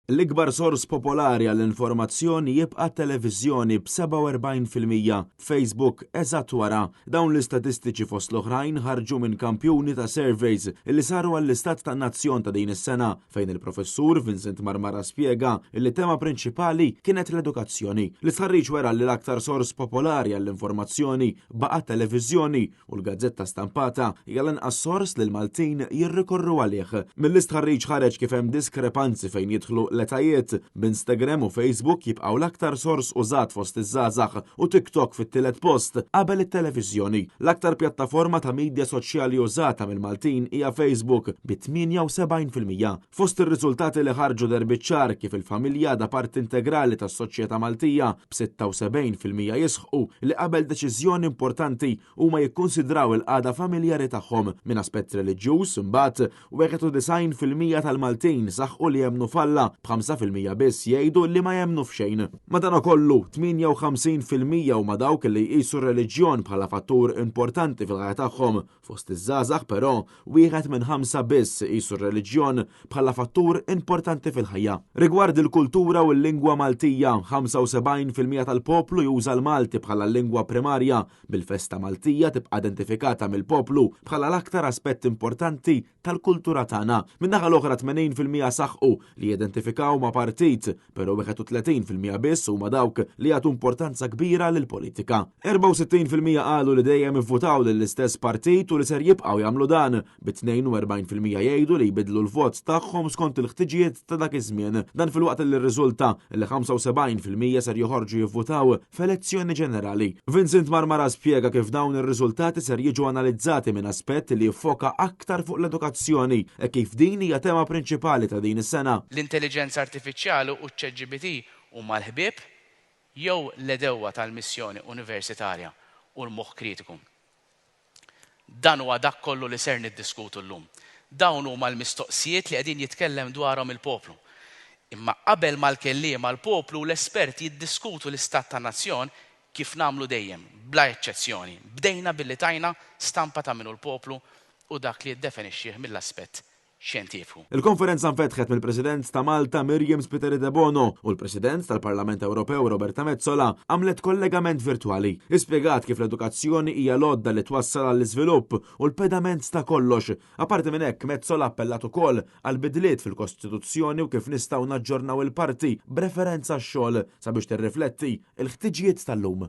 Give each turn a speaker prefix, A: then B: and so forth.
A: L-ikbar sors popolari għall-informazzjoni jibqa' televiżjoni b'47%, Facebook eżatt wara. Dawn l-istatistiċi fost l-oħrajn ħarġu minn kampjuni ta' surveys illi saru għall-Istat tan-Nazzjon ta' din is-sena fejn il-professur Vincent Marmara spjega li tema prinċipali kienet l-edukazzjoni. L-istħarriġ wera li l-aktar sors popolari għall-informazzjoni baqa' televiżjoni u l-gazzetta stampata hija l-inqas sors li l-Maltin jirrikorru għalih. Mill-istħarriġ ħareġ kif hemm diskrepanzi fejn jidħlu l-etajiet b'Instagram u Facebook jibqgħu l-aktar sors użat fost iż-żgħażagħ u TikTok fit-tielet post qabel it-televiżjoni. L-aktar pjattaforma ta' midja soċjali użata mill-Maltin hija Facebook bi 78%. Fost ir-riżultati li ħarġu derbiċċar kif il-familja da part integrali tas-soċjetà Maltija b'76% jisħqu li qabel deċiżjoni importanti huma jikkunsidraw il-qagħda familjari tagħhom minn aspett reliġjuż imbagħad 91% tal-Maltin saħħu li jemmnu falla b'5% biss jgħidu li ma jemmnu f'xejn. Madankollu 58% huma dawk li jqisu r-reliġjon bħala fattur importanti fil-ħajja tagħhom. Fost iż-żgħażagħ però wieħed minn 5 biss iqisu r-reliġjon bħala fattur importanti fil-ħajja. Rigward il-kultura u l-lingwa Maltija, 75% tal-poplu juża l-Malti bħala l-lingwa primarja. Bil-festa Maltija tibqa' identifikata mill-poplu bħala l-aktar aspett importanti tal-kultura tagħna. Min-naħa l-oħra 80% saħħu li jidentifikaw ma' partit, però 31% biss huma dawk li jagħtu importanza kbira lill-politika. 64% qalu li dejjem ivvutaw lill-istess partit u li ser jibqgħu jagħmlu dan, bi 42% jgħidu li jbidlu l-vot tagħhom skont il-ħtiġijiet ta' dak iż-żmien. Dan filwaqt li rriżulta li 75% ser joħorġu jivvutaw f'elezzjoni ġenerali. Vincent Marmara spjega kif dawn ir-riżultati ser jiġu analizzati minn aspett li jiffoka aktar fuq l-edukazzjoni e kif din hija tema prinċipali ta' din is-sena.
B: L-intelligenza artifiċjali u ċ-ChatGPT huma l-ħbieb jew l-edewwa tal-missjoni universitarja u l-moħħ kritiku. Dan huwa dak kollu li ser niddiskutu llum. Dawn huma l-mistoqsijiet li qegħdin jitkellem dwarhom il-poplu. Imma qabel mal-kelliema l-poplu l-esperti jiddiskutu l-istat tan-nazzjon kif nagħmlu dejjem, bla eċċezzjoni. Bdejna billi tajna stampa ta' minnu l-poplu u dak li jiddefinixxih mill-aspett xjentifiku.
A: Il-konferenza nfetħet mill-President ta' Malta Mirjam Spiteri de Bono u l-President tal-Parlament Ewropew Roberta Metsola għamlet kollegament virtwali. Ispjegat kif l-edukazzjoni hija lodda li twassal għall-iżvilupp u l-pedament ta' kollox. Apparti minn hekk Metsola appellat ukoll għal bidliet fil-Kostituzzjoni u kif nistgħu naġġornaw il-parti b'referenza għax-xogħol sabiex tirrifletti l-ħtiġijiet tal-lum.